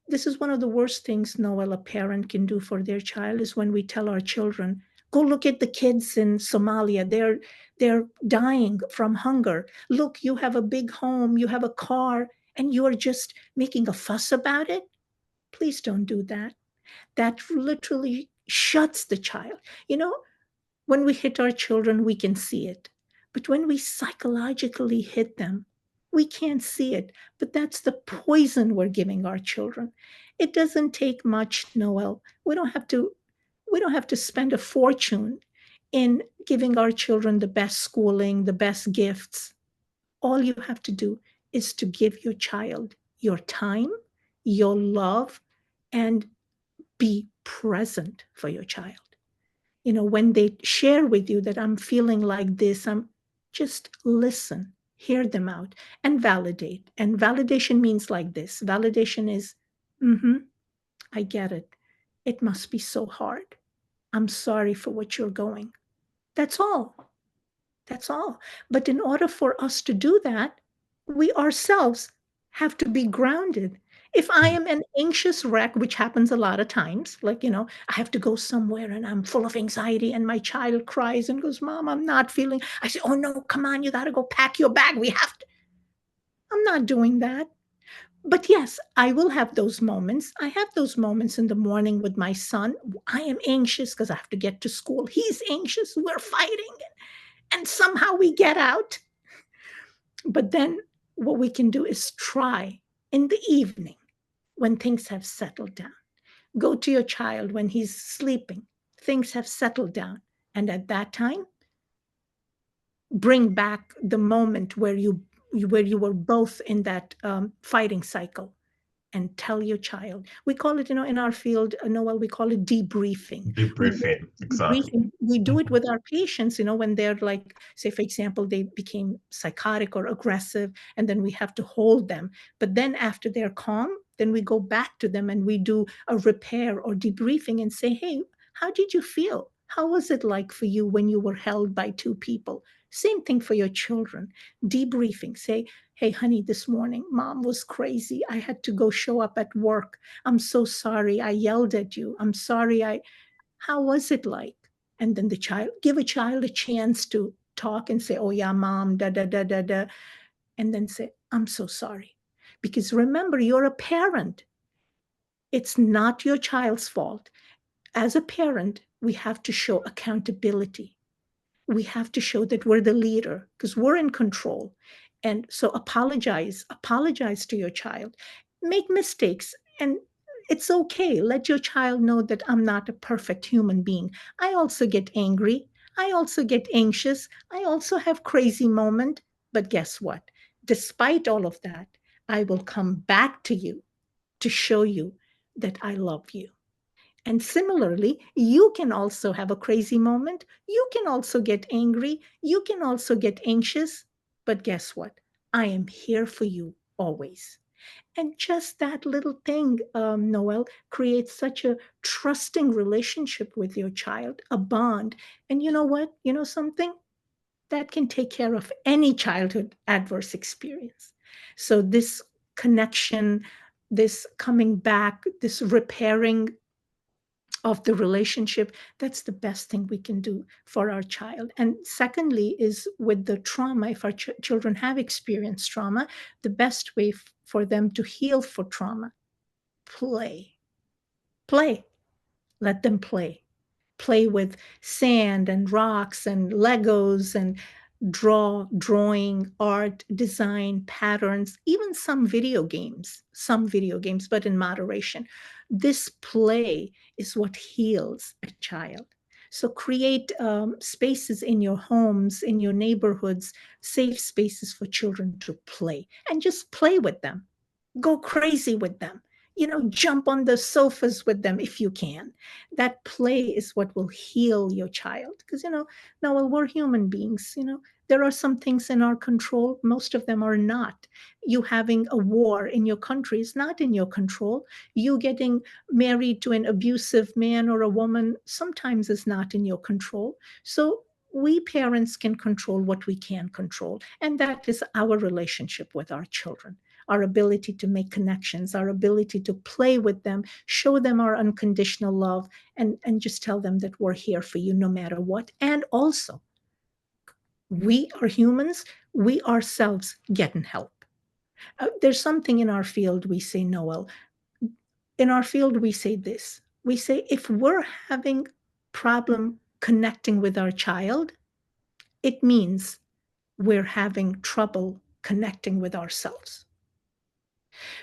Speaker 2: This is one of the worst things, Noel, a parent can do for their child is when we tell our children, go look at the kids in Somalia. They're dying from hunger. Look, you have a big home, you have a car, and you are just making a fuss about it. Please don't do that. That literally shuts the child. When we hit our children, we can see it. But when we psychologically hit them, we can't see it. But that's the poison we're giving our children. It doesn't take much, Noel. We don't have to spend a fortune in giving our children the best schooling, the best gifts. All you have to do is to give your child your time, your love, and be present for your child. When they share with you that I'm feeling like this, I'm just listen, hear them out, and validate. And validation means like this. Validation is, mm-hmm, I get it. It must be so hard. I'm sorry for what you're going. That's all. That's all. But in order for us to do that, we ourselves have to be grounded. If I am an anxious wreck, which happens a lot of times, like, I have to go somewhere and I'm full of anxiety and my child cries and goes, Mom, I'm not feeling. I say, oh no, come on, you got to go pack your bag. We have to. I'm not doing that. But yes, I will have those moments. I have those moments in the morning with my son. I am anxious because I have to get to school. He's anxious. We're fighting. And somehow we get out. But then what we can do is try in the evening when things have settled down. Go to your child when he's sleeping. Things have settled down. And at that time, bring back the moment where you were both in that fighting cycle, and tell your child. We call it, in our field, Noel, we call it debriefing. We do
Speaker 1: Debriefing, exactly.
Speaker 2: debriefing. We do it
Speaker 1: Mhm.
Speaker 2: with our patients, when they're like, say, for example, they became psychotic or aggressive, and then we have to hold them. But then after they're calm, then we go back to them and we do a repair or debriefing and say, hey, how did you feel? How was it like for you when you were held by two people? Same thing for your children. Debriefing. Say, hey, honey, this morning, mom was crazy. I had to go show up at work. I'm so sorry. I yelled at you. I'm sorry. How was it like? And then give a child a chance to talk and say, oh, yeah, mom, da, da, da, da, da. And then say, I'm so sorry. Because remember, you're a parent. It's not your child's fault. As a parent, we have to show accountability. We have to show that we're the leader because we're in control. And so apologize to your child, make mistakes, and it's okay. Let your child know that I'm not a perfect human being. I also get angry. I also get anxious. I also have crazy moment. But guess what? Despite all of that, I will come back to you to show you that I love you. And similarly, you can also have a crazy moment. You can also get angry. You can also get anxious. But guess what? I am here for you always. And just that little thing, Noel, creates such a trusting relationship with your child, a bond. And you know what? You know something? That can take care of any childhood adverse experience. So, this connection, this coming back, this repairing of the relationship, that's the best thing we can do for our child. And secondly is with the trauma, if our children have experienced trauma, the best way for them to heal for trauma: play, let them play with sand and rocks and Legos and drawing, art, design, patterns, even some video games, but in moderation. This play is what heals a child. So create spaces in your homes, in your neighborhoods, safe spaces for children to play, and just play with them. Go crazy with them. Jump on the sofas with them if you can. That play is what will heal your child. Because, Noel, we're human beings. There are some things in our control, most of them are not. You having a war in your country is not in your control. You getting married to an abusive man or a woman sometimes is not in your control. So we parents can control what we can control, and that is our relationship with our children, our ability to make connections, our ability to play with them, show them our unconditional love, and just tell them that we're here for you no matter what. And also, we are humans, we ourselves getting help. There's something in our field we say, Noel. In our field, we say this. We say if we're having problem connecting with our child, it means we're having trouble connecting with ourselves.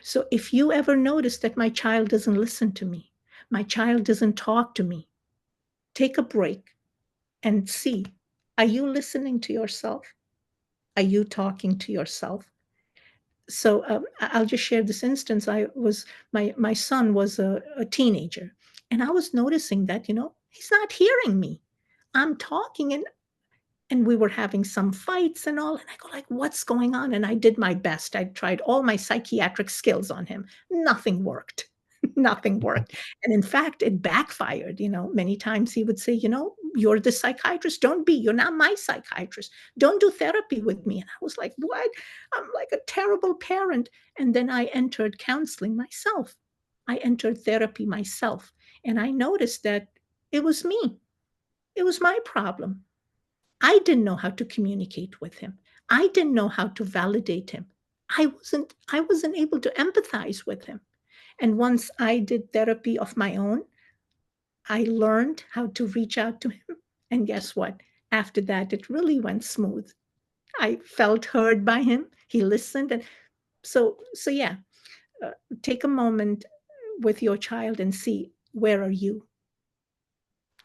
Speaker 2: So if you ever notice that my child doesn't listen to me, my child doesn't talk to me, take a break and see, are you listening to yourself? Are you talking to yourself? So I'll just share this instance. My son was a teenager, and I was noticing that he's not hearing me. I'm talking, and we were having some fights and all, and I go like, what's going on? And I did my best. I tried all my psychiatric skills on him. Nothing worked. Nothing worked. And in fact, it backfired. Many times he would say, you're the psychiatrist, you're not my psychiatrist, don't do therapy with me. And I was like, what? I'm like a terrible parent. And then I entered counseling myself. I entered therapy myself, and I noticed that it was me. It was my problem. I didn't know how to communicate with him. I didn't know how to validate him. I wasn't able to empathize with him. And once I did therapy of my own, I learned how to reach out to him. And guess what? After that, it really went smooth. I felt heard by him. He listened. And so yeah, uh, take a moment with your child and see, where are you?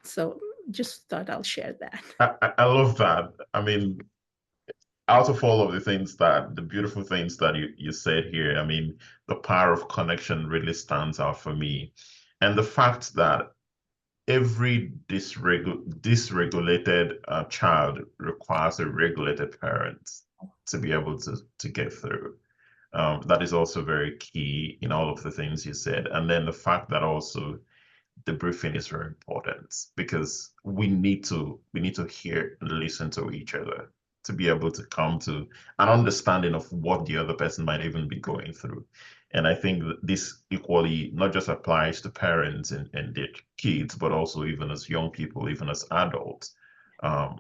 Speaker 2: So just thought I'll share that.
Speaker 1: I love that. I mean, out of all of the things that the beautiful things that you said here, I mean, the power of connection really stands out for me. And the fact that every dysregulated child requires a regulated parent to be able to get through. That is also very key in all of the things you said. And then the fact that also the briefing is very important because we need to hear and listen to each other to be able to come to an understanding of what the other person might even be going through. And I think that this equally not just applies to parents and their kids, but also even as young people, even as adults.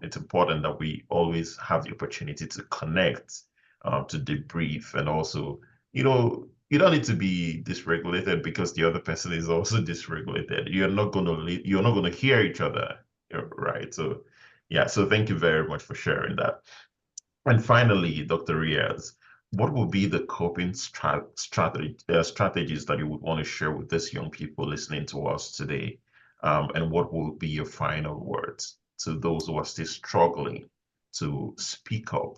Speaker 1: It's important that we always have the opportunity to connect, to debrief, and also, you don't need to be dysregulated because the other person is also dysregulated. You're not gonna hear each other, right? So, yeah. So thank you very much for sharing that. And finally, Dr. Riaz, what will be the coping strategies that you would want to share with these young people listening to us today? And what will be your final words to those who are still struggling to speak up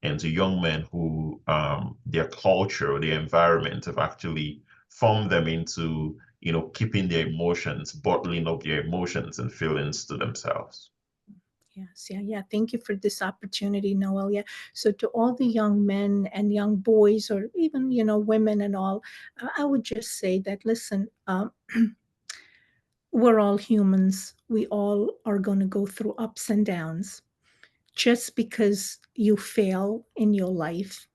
Speaker 1: and to young men who their culture, their environment have actually formed them into, keeping their emotions, bottling up their emotions and feelings to themselves?
Speaker 2: Yes, yeah, yeah. Thank you for this opportunity, Noel. Yeah. So to all the young men and young boys, or even women and all, I would just say that listen, we're all humans. We all are going to go through ups and downs. Just because you fail in your life,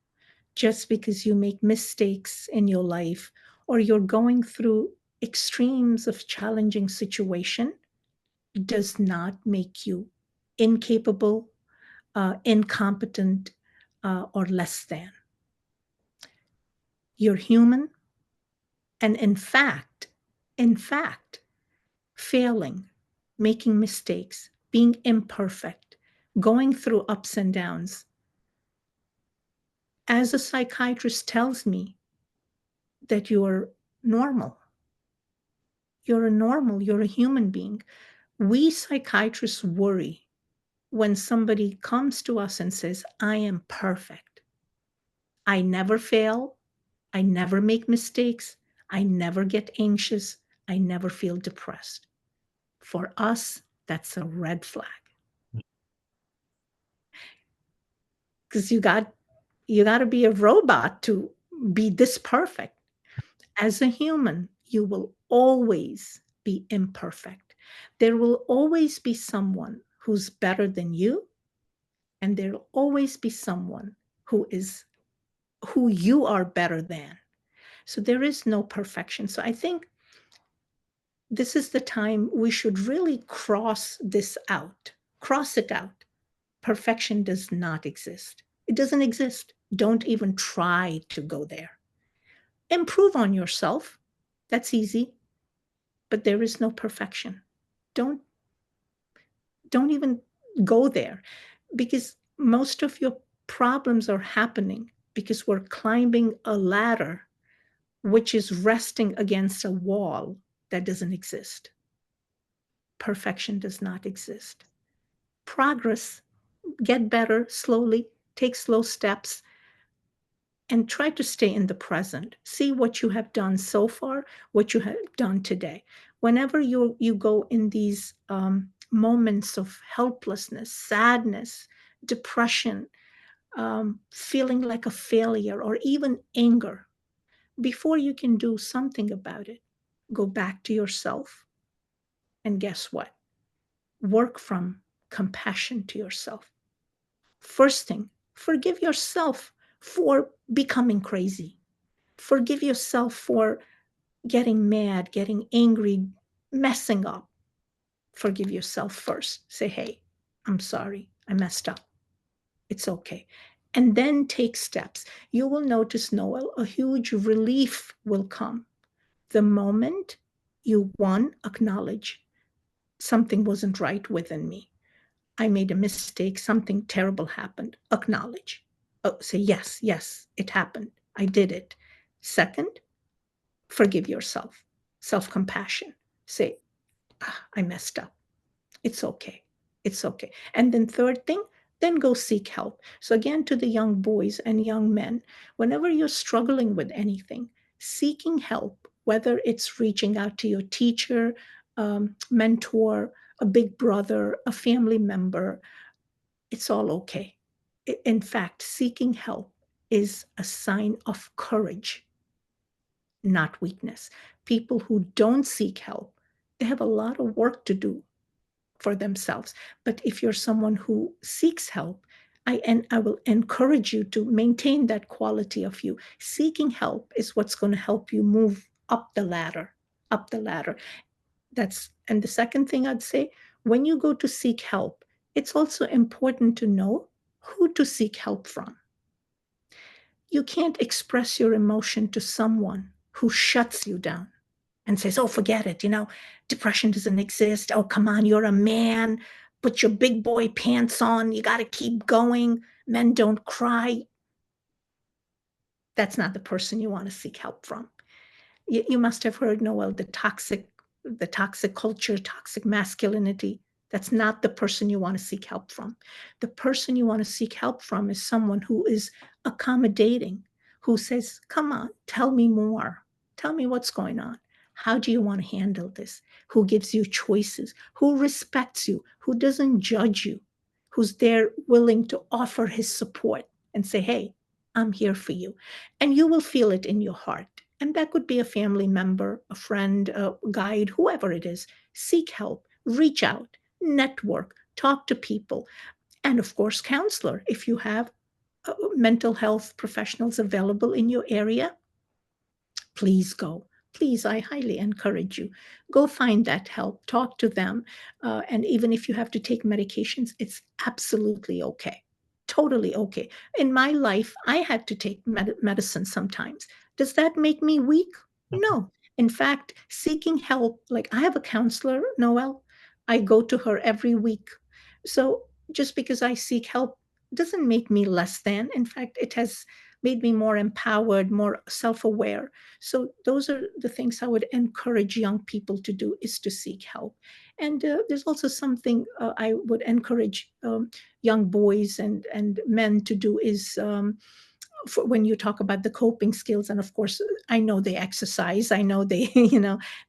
Speaker 2: just because you make mistakes in your life, or you're going through extremes of challenging situation, does not make you incapable, incompetent, or less than. You're human, and in fact, failing, making mistakes, being imperfect, going through ups and downs, as a psychiatrist tells me that you're normal. You're a human being. We psychiatrists worry when somebody comes to us and says, I am perfect. I never fail. I never make mistakes. I never get anxious. I never feel depressed. For us, that's a red flag because you got to be a robot to be this perfect. As a human, you will always be imperfect. There will always be someone who's better than you, and there'll always be someone who you are better than. So there is no perfection. So I think this is the time we should really cross this out, cross it out. Perfection does not exist. It doesn't exist. Don't even try to go there. Improve on yourself. That's easy, but there is no perfection. Don't don't even go there because most of your problems are happening because we're climbing a ladder which is resting against a wall that doesn't exist. Perfection does not exist. Progress, get better slowly, take slow steps, and try to stay in the present. See what you have done so far, what you have done today. Whenever you go in these moments of helplessness, sadness, depression, feeling like a failure, or even anger, before you can do something about it, go back to yourself. And guess what? Work from compassion to yourself. First thing, forgive yourself for becoming crazy. Forgive yourself for getting mad, getting angry, messing up. Forgive yourself first. Say, hey, I'm sorry. I messed up. It's okay. And then take steps. You will notice, Noel, a huge relief will come the moment you, one, acknowledge something wasn't right within me. I made a mistake, something terrible happened. Acknowledge. Oh, say, yes, yes, it happened. I did it. Second, forgive yourself. Self compassion. Say, I messed up. It's okay. It's okay. And then, third thing, then go seek help. So, again, to the young boys and young men, whenever you're struggling with anything, seeking help, whether it's reaching out to your teacher, mentor, a big brother, a family member, it's all okay. In fact, seeking help is a sign of courage, not weakness. People who don't seek help, they have a lot of work to do for themselves. But if you're someone who seeks help, I will encourage you to maintain that quality of you. Seeking help is what's going to help you move up the ladder, up the ladder. And the second thing I'd say, when you go to seek help, it's also important to know who to seek help from. You can't express your emotion to someone who shuts you down and says, oh, forget it. Depression doesn't exist. Oh, come on, you're a man. Put your big boy pants on. You got to keep going. Men don't cry. That's not the person you want to seek help from. You must have heard, Noel, the toxic culture, toxic masculinity. That's not the person you want to seek help from. The person you want to seek help from is someone who is accommodating, who says, come on, tell me more. Tell me what's going on. How do you want to handle this? Who gives you choices? Who respects you? Who doesn't judge you? Who's there willing to offer his support and say, hey, I'm here for you. And you will feel it in your heart. And that could be a family member, a friend, a guide, whoever it is. Seek help, reach out, network, talk to people. And of course, counselor. If you have mental health professionals available in your area, please go. Please, I highly encourage you. Go find that help, talk to them. And even if you have to take medications, it's absolutely okay. Totally okay. In my life, I had to take medicine sometimes. Does that make me weak? No. In fact, seeking help, like I have a counselor, Noel, I go to her every week. So just because I seek help doesn't make me less than. In fact, it has made me more empowered, more self-aware. So those are the things I would encourage young people to do, is to seek help. And there's also something I would encourage young boys and men to do is when you talk about the coping skills. And of course, I know they exercise, I know they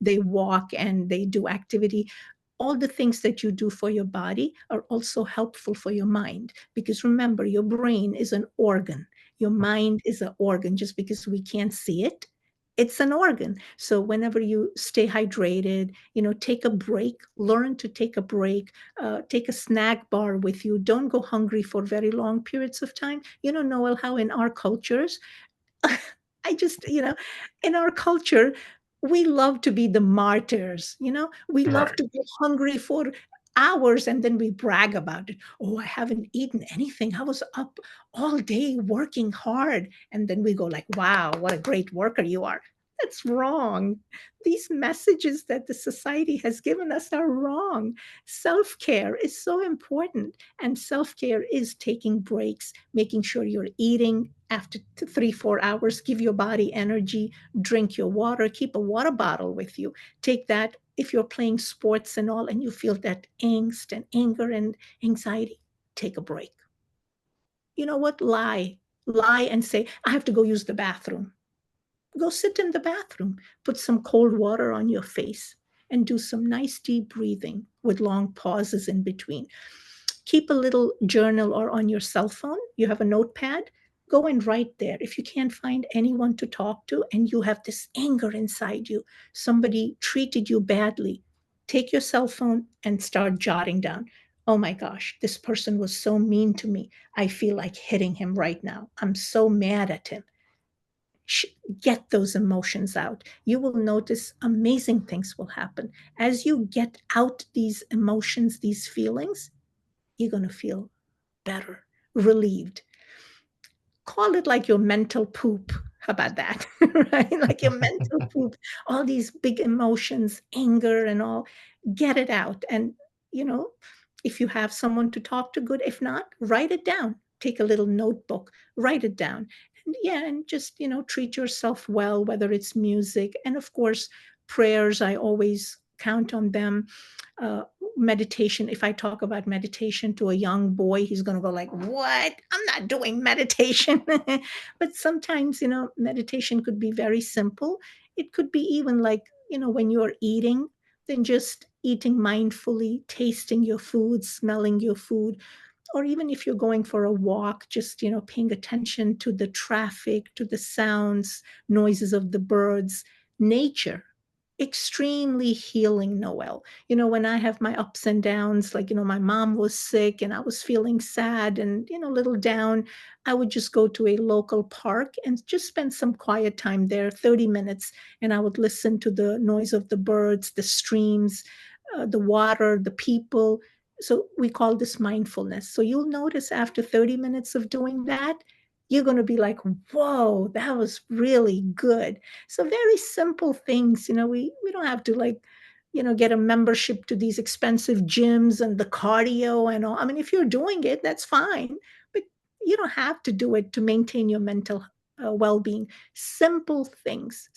Speaker 2: they walk and they do activity. All the things that you do for your body are also helpful for your mind, because remember, your brain is an organ, your mind is an organ. Just because we can't see it, it's an organ. So whenever you stay hydrated, take a break, learn to take a break, take a snack bar with you. Don't go hungry for very long periods of time. Noel, how in our cultures, I just, in our culture, we love to be the martyrs, we love
Speaker 1: Right.
Speaker 2: to be hungry for hours and then we brag about it. Oh, I haven't eaten anything. I was up all day working hard. And then we go like, wow, what a great worker you are. That's wrong. These messages that the society has given us are wrong. Self-care is so important. And self-care is taking breaks, making sure you're eating after 3, 4 hours, give your body energy, drink your water, keep a water bottle with you. Take that if you're playing sports and all, and you feel that angst and anger and anxiety, take a break. You know what? Lie and say, I have to go use the bathroom. Go sit in the bathroom, put some cold water on your face, and do some nice deep breathing with long pauses in between. Keep a little journal, or on your cell phone, you have a notepad, go and write there. If you can't find anyone to talk to and you have this anger inside you, somebody treated you badly, take your cell phone and start jotting down. Oh my gosh, this person was so mean to me. I feel like hitting him right now. I'm so mad at him. Get those emotions out. You will notice amazing things will happen. As you get out these emotions, these feelings, you're going to feel better, relieved. Call it like your mental poop. How about that? Right? Like your mental poop, all these big emotions, anger and all, get it out. And, you know, if you have someone to talk to, good. If not, write it down. Take a little notebook, write it down. And yeah, and just, treat yourself well, whether it's music. And of course, prayers, I always count on them. meditation, if I talk about meditation to a young boy, he's going to go like, what? I'm not doing meditation. But sometimes, meditation could be very simple. It could be even like, when you're eating, then just eating mindfully, tasting your food, smelling your food, or even if you're going for a walk, just paying attention to the traffic, to the sounds, noises of the birds, nature. Extremely healing, Noel. When I have my ups and downs, like my mom was sick and I was feeling sad and a little down, I would just go to a local park and just spend some quiet time there, 30 minutes, and I would listen to the noise of the birds, the streams, the water, the people. So we call this mindfulness. So you'll notice after 30 minutes of doing that, you're going to be like, whoa, that was really good. So very simple things, we don't have to like, get a membership to these expensive gyms and the cardio and all. I mean, if you're doing it, that's fine, but you don't have to do it to maintain your mental well-being. Simple things,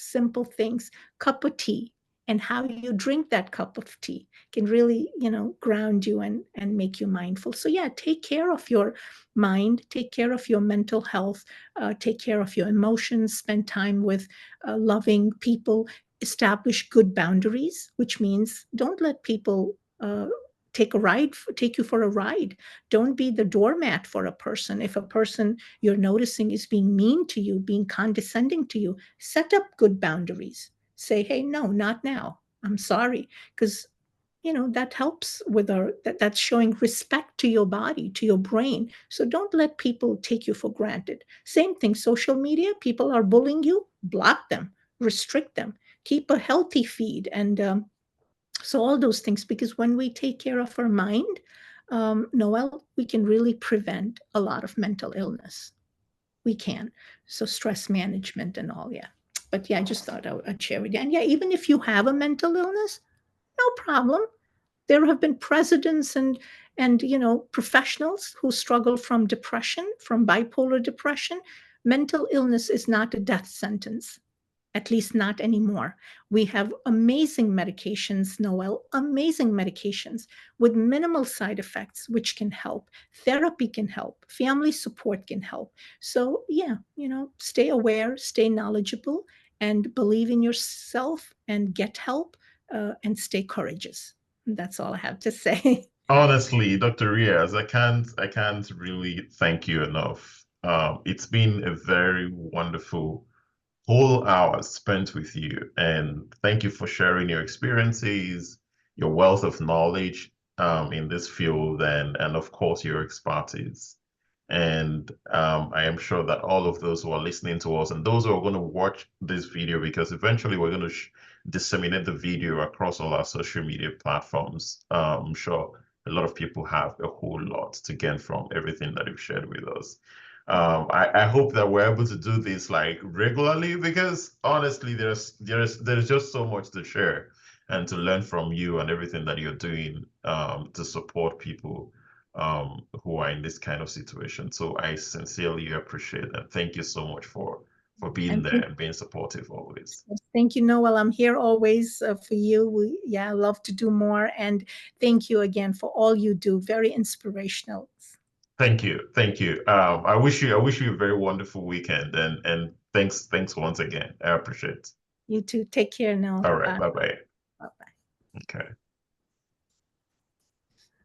Speaker 2: cup of tea, and how you drink that cup of tea can really, ground you and make you mindful. So yeah, take care of your mind, take care of your mental health, take care of your emotions, spend time with loving people, establish good boundaries, which means don't let people take you for a ride. Don't be the doormat for a person. If a person you're noticing is being mean to you, being condescending to you, set up good boundaries. Say, hey, no, not now. I'm sorry. Because that helps with that's showing respect to your body, to your brain. So don't let people take you for granted. Same thing, social media, people are bullying you, block them, restrict them, keep a healthy feed. And so all those things, because when we take care of our mind, Noel, we can really prevent a lot of mental illness. We can. So stress management and all, yeah. But yeah, I just thought I'd share with you. And yeah, even if you have a mental illness, no problem. There have been presidents and professionals who struggle from depression, from bipolar depression. Mental illness is not a death sentence, at least not anymore. We have amazing medications, Noel, amazing medications with minimal side effects, which can help. Therapy can help. Family support can help. So, yeah, stay aware, stay knowledgeable, and believe in yourself and get help and stay courageous. That's all I have to say.
Speaker 1: Honestly, Dr. Riaz, I can't really thank you enough. It's been a very wonderful whole hour spent with you, and thank you for sharing your experiences, your wealth of knowledge in this field, and of course your expertise. And I am sure that all of those who are listening to us and those who are going to watch this video, because eventually we're going to disseminate the video across all our social media platforms. I'm sure a lot of people have a whole lot to gain from everything that you've shared with us. I hope that we're able to do this like regularly, because honestly, there's just so much to share and to learn from you and everything that you're doing to support people who are in this kind of situation. So I sincerely appreciate that. Thank you so much for being
Speaker 2: And
Speaker 1: there and being supportive always.
Speaker 2: thank you, Noel. I'm here always for you. Yeah, I love to do more. And thank you again for all you do. Very inspirational.
Speaker 1: Thank you. Thank you. I wish you a very wonderful weekend, and thanks once again. I appreciate it.
Speaker 2: You too. Take care now.
Speaker 1: All right.
Speaker 2: Bye.
Speaker 1: Bye bye.
Speaker 2: Bye.
Speaker 1: Okay.